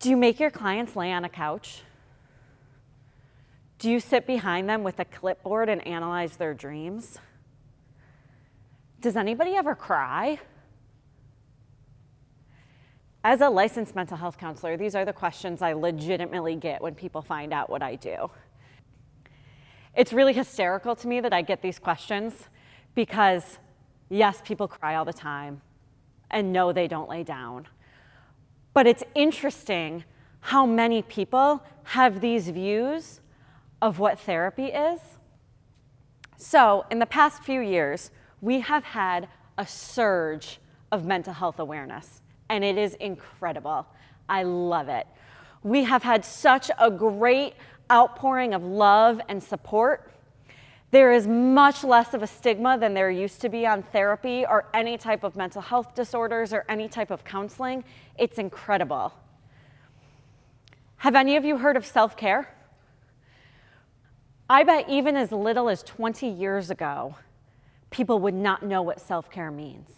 Do you make your clients lay on a couch? Do you sit behind them with a clipboard and analyze their dreams? Does anybody ever cry? As a licensed mental health counselor, these are the questions I legitimately get when people find out what I do. It's really hysterical to me that I get these questions because, yes, people cry all the time, and no, they don't lay down. But it's interesting how many people have these views of what therapy is. So in the past few years, we have had a surge of mental health awareness, and it is incredible. I love it. We have had such a great outpouring of love and support. There is much less of a stigma than there used to be on therapy or any type of mental health disorders or any type of counseling. It's incredible. Have any of you heard of self-care? I bet even as little as 20 years ago, people would not know what self-care means.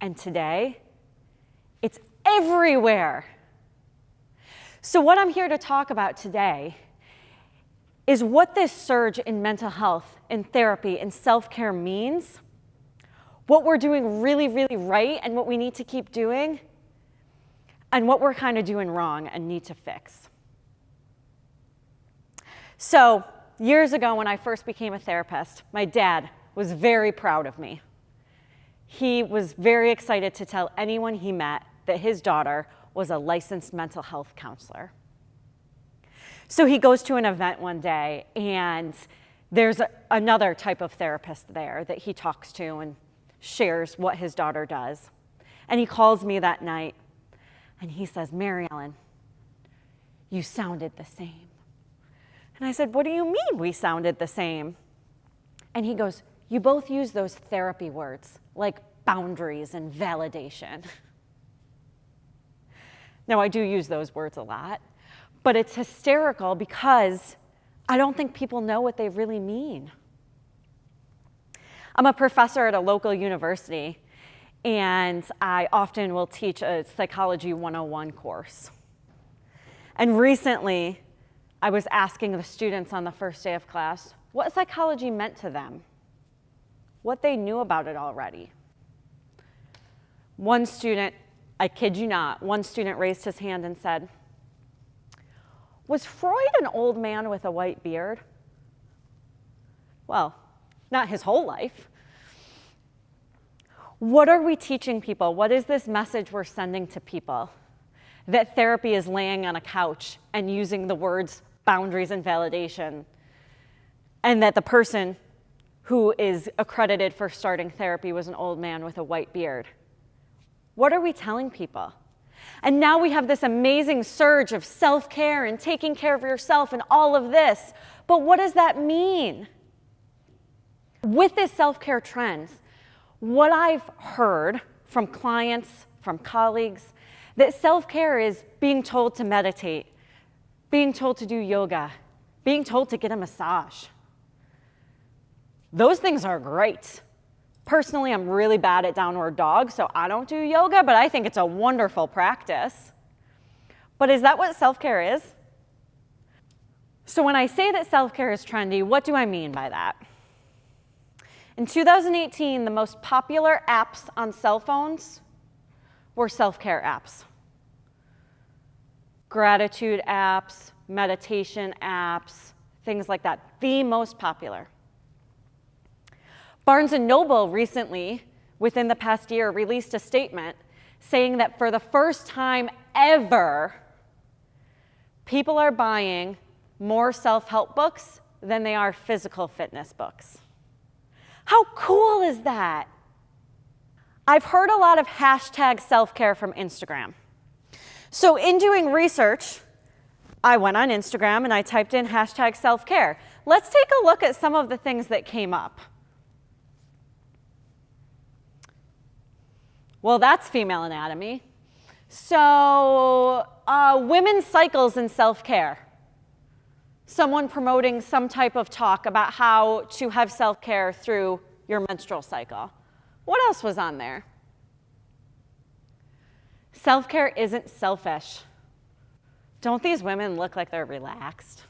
And today, it's everywhere. So what I'm here to talk about today is what this surge in mental health, in therapy, in self-care means, what we're doing really, really right and what we need to keep doing, and what we're kind of doing wrong and need to fix. So years ago when I first became a therapist, my dad was very proud of me. He was very excited to tell anyone he met that his daughter was a licensed mental health counselor. So he goes to an event one day, and there's another type of therapist there that he talks to and shares what his daughter does. And he calls me that night, and he says, "Mary Ellen, you sounded the same." And I said, "What do you mean we sounded the same?" And he goes, "You both use those therapy words, like boundaries and validation." Now, I do use those words a lot, but it's hysterical because I don't think people know what they really mean. I'm a professor at a local university, and I often will teach a Psychology 101 course. And recently, I was asking the students on the first day of class what psychology meant to them, what they knew about it already. One student, I kid you not, one student raised his hand and said, "Was Freud an old man with a white beard?" Well, not his whole life. What are we teaching people? What is this message we're sending to people? That therapy is laying on a couch and using the words boundaries and validation, and that the person who is accredited for starting therapy was an old man with a white beard. What are we telling people? And now we have this amazing surge of self-care and taking care of yourself and all of this. But what does that mean? With this self-care trend, what I've heard from clients, from colleagues, that self-care is being told to meditate, being told to do yoga, being told to get a massage. Those things are great. Personally, I'm really bad at downward dog, so I don't do yoga, but I think it's a wonderful practice. But is that what self-care is? So when I say that self-care is trendy, what do I mean by that? In 2018, the most popular apps on cell phones were self-care apps. Gratitude apps, meditation apps, things like that, the most popular. Barnes & Noble recently, within the past year, released a statement saying that for the first time ever, people are buying more self-help books than they are physical fitness books. How cool is that? I've heard a lot of hashtag self-care from Instagram. So in doing research, I went on Instagram and I typed in hashtag self-care. Let's take a look at some of the things that came up. Well, that's female anatomy. So women's cycles and self-care. Someone promoting some type of talk about how to have self-care through your menstrual cycle. What else was on there? Self-care isn't selfish. Don't these women look like they're relaxed?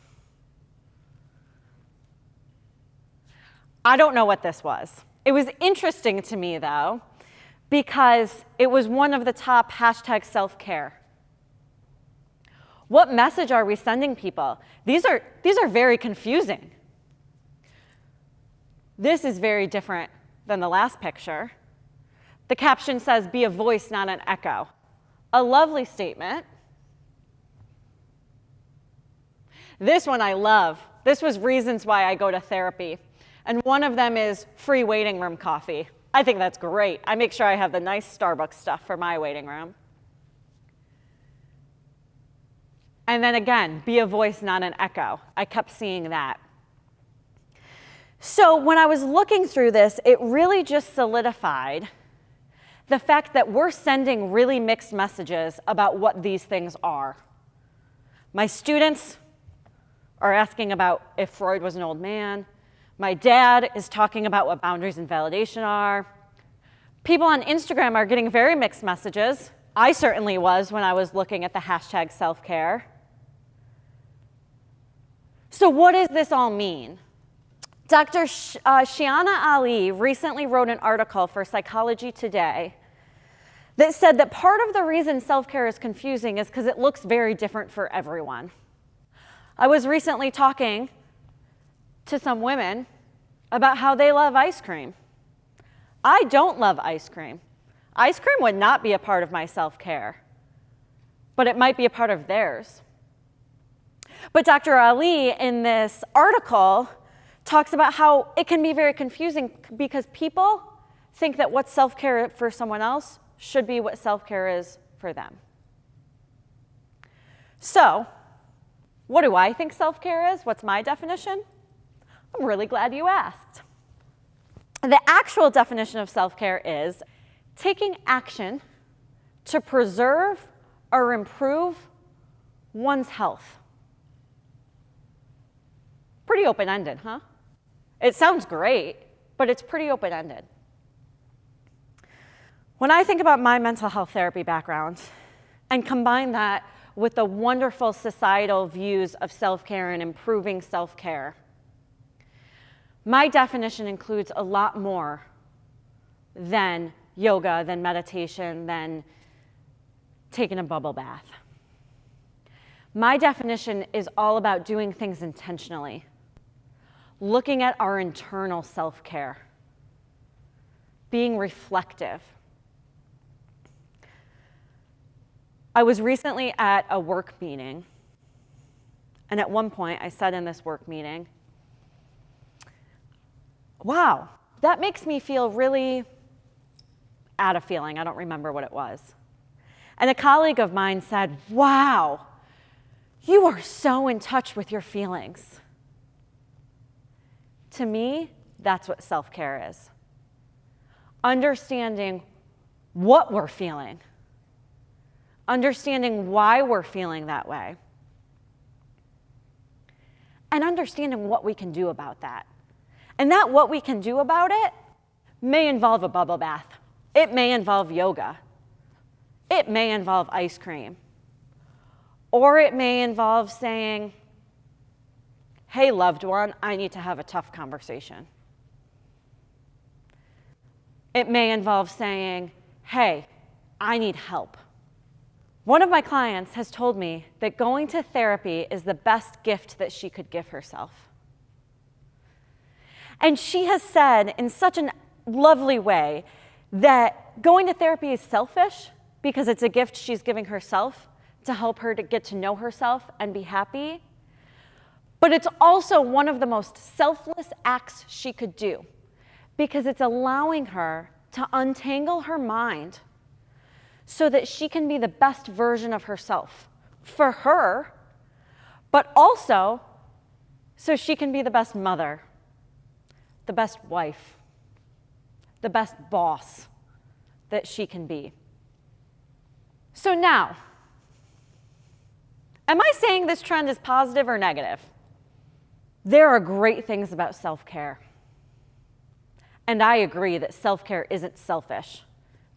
I don't know what this was. It was interesting to me, though, because it was one of the top hashtag self-care. What message are we sending people? These are very confusing. This is very different than the last picture. The caption says, "Be a voice, not an echo." A lovely statement. This one I love. This was reasons why I go to therapy. And one of them is free waiting room coffee. I think that's great. I make sure I have the nice Starbucks stuff for my waiting room. And then again, be a voice, not an echo. I kept seeing that. So when I was looking through this, it really just solidified the fact that we're sending really mixed messages about what these things are. My students are asking about if Freud was an old man. My dad is talking about what boundaries and validation are. People on Instagram are getting very mixed messages. I certainly was when I was looking at the hashtag self-care. So what does this all mean? Dr. Shiana Ali recently wrote an article for Psychology Today that said that part of the reason self-care is confusing is because it looks very different for everyone. I was recently talking to some women about how they love ice cream. I don't love ice cream. Ice cream would not be a part of my self-care, but it might be a part of theirs. But Dr. Ali in this article talks about how it can be very confusing because people think that what's self-care for someone else should be what self-care is for them. So, what do I think self-care is? What's my definition? I'm really glad you asked. The actual definition of self-care is taking action to preserve or improve one's health. Pretty open-ended, huh? It sounds great, but it's pretty open-ended. When I think about my mental health therapy background and combine that with the wonderful societal views of self-care and improving self-care, my definition includes a lot more than yoga, than meditation, than taking a bubble bath. My definition is all about doing things intentionally, looking at our internal self-care, being reflective. I was recently at a work meeting, and at one point I said in this work meeting, wow, that makes me feel really out of feeling. I don't remember what it was. And a colleague of mine said, wow, you are so in touch with your feelings. To me, that's what self-care is. Understanding what we're feeling, understanding why we're feeling that way, and understanding what we can do about that. And that what we can do about it may involve a bubble bath. It may involve yoga. It may involve ice cream. Or it may involve saying, hey, loved one, I need to have a tough conversation. It may involve saying, hey, I need help. One of my clients has told me that going to therapy is the best gift that she could give herself. And she has said in such a lovely way that going to therapy is selfish because it's a gift she's giving herself to help her to get to know herself and be happy. But it's also one of the most selfless acts she could do because it's allowing her to untangle her mind so that she can be the best version of herself for her, but also so she can be the best mother, the best wife, the best boss that she can be. So now, am I saying this trend is positive or negative? There are great things about self-care. And I agree that self-care isn't selfish.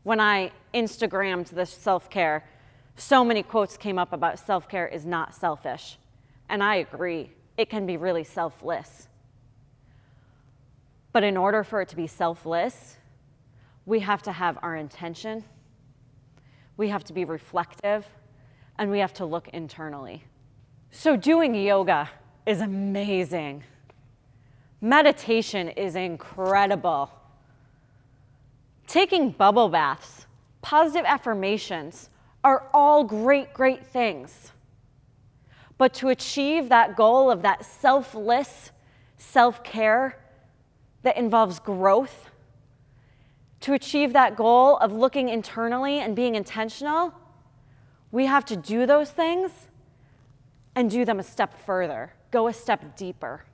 When I Instagrammed this self-care, So many quotes came up about self-care is not selfish, and I agree. It can be really selfless. But in order for it to be selfless, we have to have our intention, we have to be reflective, and we have to look internally. So doing yoga is amazing. Meditation is incredible. Taking bubble baths, positive affirmations are all great, great things. But to achieve that goal of that selfless self-care that involves growth, to achieve that goal of looking internally and being intentional, we have to do those things and do them a step further, go a step deeper.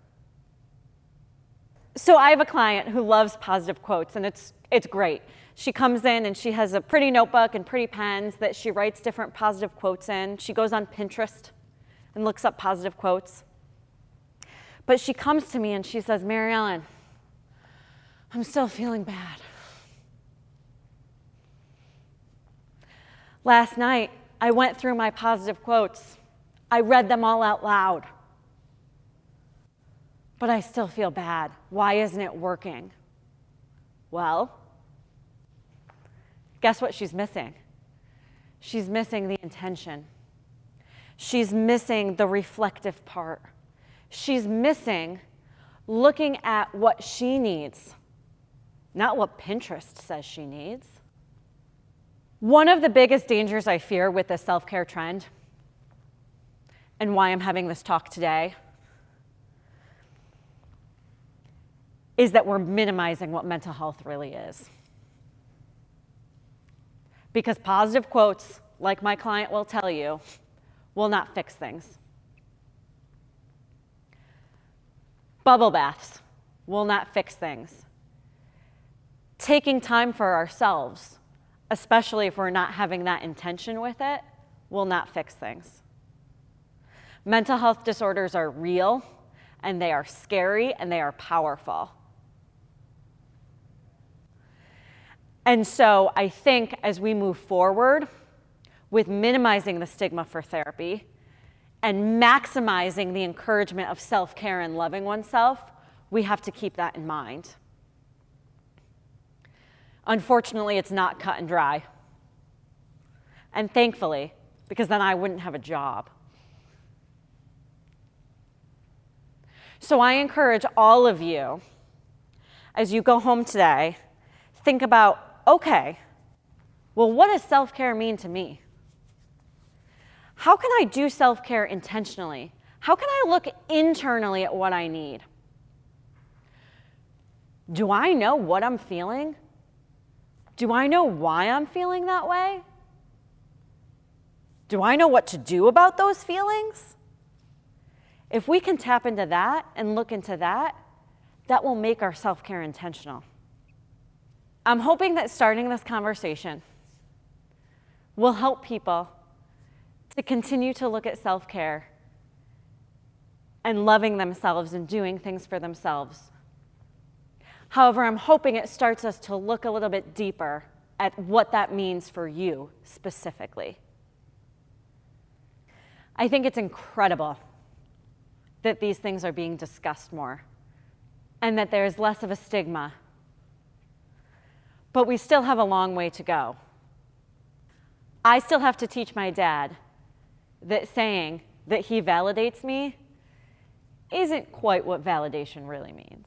So I have a client who loves positive quotes, and it's great. She comes in and she has a pretty notebook and pretty pens that she writes different positive quotes in. She goes on Pinterest and looks up positive quotes. But she comes to me and she says, Mary Ellen, I'm still feeling bad. Last night, I went through my positive quotes. I read them all out loud. But I still feel bad. Why isn't it working? Well, guess what she's missing? She's missing the intention. She's missing the reflective part. She's missing looking at what she needs, not what Pinterest says she needs. One of the biggest dangers I fear with the self-care trend, and why I'm having this talk today, is that we're minimizing what mental health really is. Because positive quotes, like my client will tell you, will not fix things. Bubble baths will not fix things. Taking time for ourselves, especially if we're not having that intention with it, will not fix things. Mental health disorders are real, and they are scary, and they are powerful. And so I think as we move forward with minimizing the stigma for therapy and maximizing the encouragement of self-care and loving oneself, we have to keep that in mind. Unfortunately, it's not cut and dry. And thankfully, because then I wouldn't have a job. So I encourage all of you, as you go home today, think about, okay, well, what does self-care mean to me? How can I do self-care intentionally? How can I look internally at what I need? Do I know what I'm feeling? Do I know why I'm feeling that way? Do I know what to do about those feelings? If we can tap into that and look into that, that will make our self-care intentional. I'm hoping that starting this conversation will help people to continue to look at self-care and loving themselves and doing things for themselves. However, I'm hoping it starts us to look a little bit deeper at what that means for you specifically. I think it's incredible that these things are being discussed more and that there's less of a stigma. But we still have a long way to go. I still have to teach my dad that saying that he validates me isn't quite what validation really means.